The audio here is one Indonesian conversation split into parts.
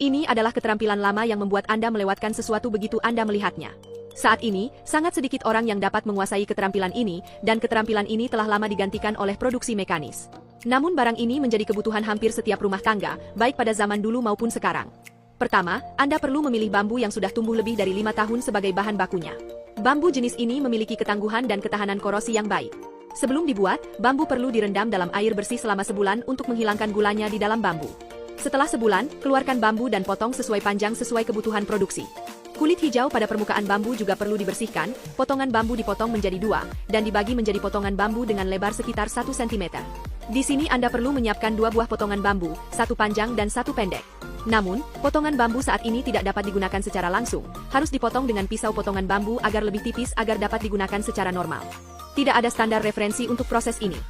Ini adalah keterampilan lama yang membuat Anda melewatkan sesuatu begitu Anda melihatnya. Saat ini, sangat sedikit orang yang dapat menguasai keterampilan ini, dan keterampilan ini telah lama digantikan oleh produksi mekanis. Namun barang ini menjadi kebutuhan hampir setiap rumah tangga, baik pada zaman dulu maupun sekarang. Pertama, Anda perlu memilih bambu yang sudah tumbuh lebih dari 5 tahun sebagai bahan bakunya. Bambu jenis ini memiliki ketangguhan dan ketahanan korosi yang baik. Sebelum dibuat, bambu perlu direndam dalam air bersih selama sebulan untuk menghilangkan gulanya di dalam bambu. Setelah sebulan, keluarkan bambu dan potong sesuai panjang sesuai kebutuhan produksi. Kulit hijau pada permukaan bambu juga perlu dibersihkan, potongan bambu dipotong menjadi 2, dan dibagi menjadi potongan bambu dengan lebar sekitar 1 cm. Di sini Anda perlu menyiapkan 2 buah potongan bambu, 1 panjang dan 1 pendek. Namun, potongan bambu saat ini tidak dapat digunakan secara langsung, harus dipotong dengan pisau potongan bambu agar lebih tipis agar dapat digunakan secara normal. Tidak ada standar referensi untuk proses ini.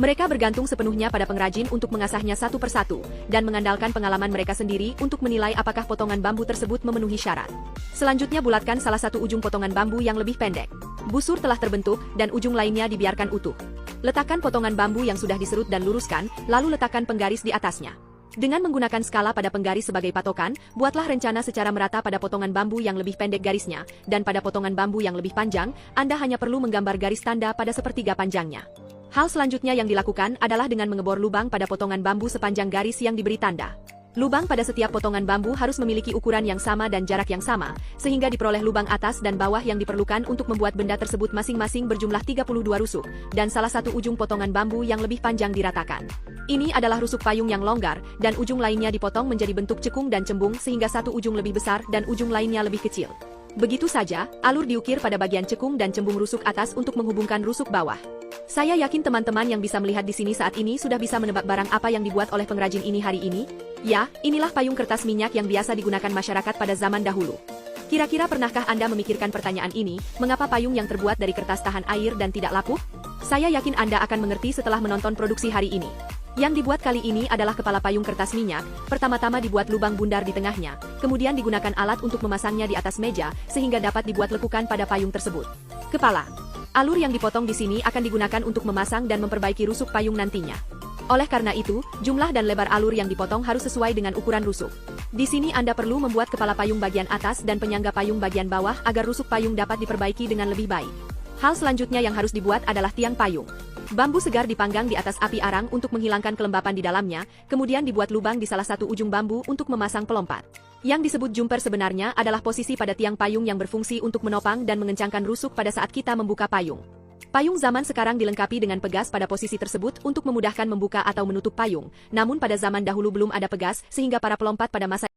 Mereka bergantung sepenuhnya pada pengrajin untuk mengasahnya satu persatu, dan mengandalkan pengalaman mereka sendiri untuk menilai apakah potongan bambu tersebut memenuhi syarat. Selanjutnya bulatkan salah satu ujung potongan bambu yang lebih pendek. Busur telah terbentuk, dan ujung lainnya dibiarkan utuh. Letakkan potongan bambu yang sudah diserut dan luruskan, lalu letakkan penggaris di atasnya. Dengan menggunakan skala pada penggaris sebagai patokan, buatlah rencana secara merata pada potongan bambu yang lebih pendek garisnya, dan pada potongan bambu yang lebih panjang, Anda hanya perlu menggambar garis tanda pada sepertiga panjangnya. Hal selanjutnya yang dilakukan adalah dengan mengebor lubang pada potongan bambu sepanjang garis yang diberi tanda. Lubang pada setiap potongan bambu harus memiliki ukuran yang sama dan jarak yang sama, sehingga diperoleh lubang atas dan bawah yang diperlukan untuk membuat benda tersebut masing-masing berjumlah 32 rusuk, dan salah satu ujung potongan bambu yang lebih panjang diratakan. Ini adalah rusuk payung yang longgar, dan ujung lainnya dipotong menjadi bentuk cekung dan cembung sehingga satu ujung lebih besar dan ujung lainnya lebih kecil. Begitu saja, alur diukir pada bagian cekung dan cembung rusuk atas untuk menghubungkan rusuk bawah. Saya yakin teman-teman yang bisa melihat di sini saat ini sudah bisa menebak barang apa yang dibuat oleh pengrajin ini hari ini. Ya, inilah payung kertas minyak yang biasa digunakan masyarakat pada zaman dahulu. Kira-kira pernahkah Anda memikirkan pertanyaan ini, mengapa payung yang terbuat dari kertas tahan air dan tidak lapuk? Saya yakin Anda akan mengerti setelah menonton produksi hari ini. Yang dibuat kali ini adalah kepala payung kertas minyak, pertama-tama dibuat lubang bundar di tengahnya, kemudian digunakan alat untuk memasangnya di atas meja, sehingga dapat dibuat lekukan pada payung tersebut. Kepala. Alur yang dipotong di sini akan digunakan untuk memasang dan memperbaiki rusuk payung nantinya. Oleh karena itu, jumlah dan lebar alur yang dipotong harus sesuai dengan ukuran rusuk. Di sini Anda perlu membuat kepala payung bagian atas dan penyangga payung bagian bawah agar rusuk payung dapat diperbaiki dengan lebih baik. Hal selanjutnya yang harus dibuat adalah tiang payung. Bambu segar dipanggang di atas api arang untuk menghilangkan kelembapan di dalamnya, kemudian dibuat lubang di salah satu ujung bambu untuk memasang pelompat. Yang disebut jumper sebenarnya adalah posisi pada tiang payung yang berfungsi untuk menopang dan mengencangkan rusuk pada saat kita membuka payung. Payung zaman sekarang dilengkapi dengan pegas pada posisi tersebut untuk memudahkan membuka atau menutup payung, namun pada zaman dahulu belum ada pegas sehingga para pelompat pada masa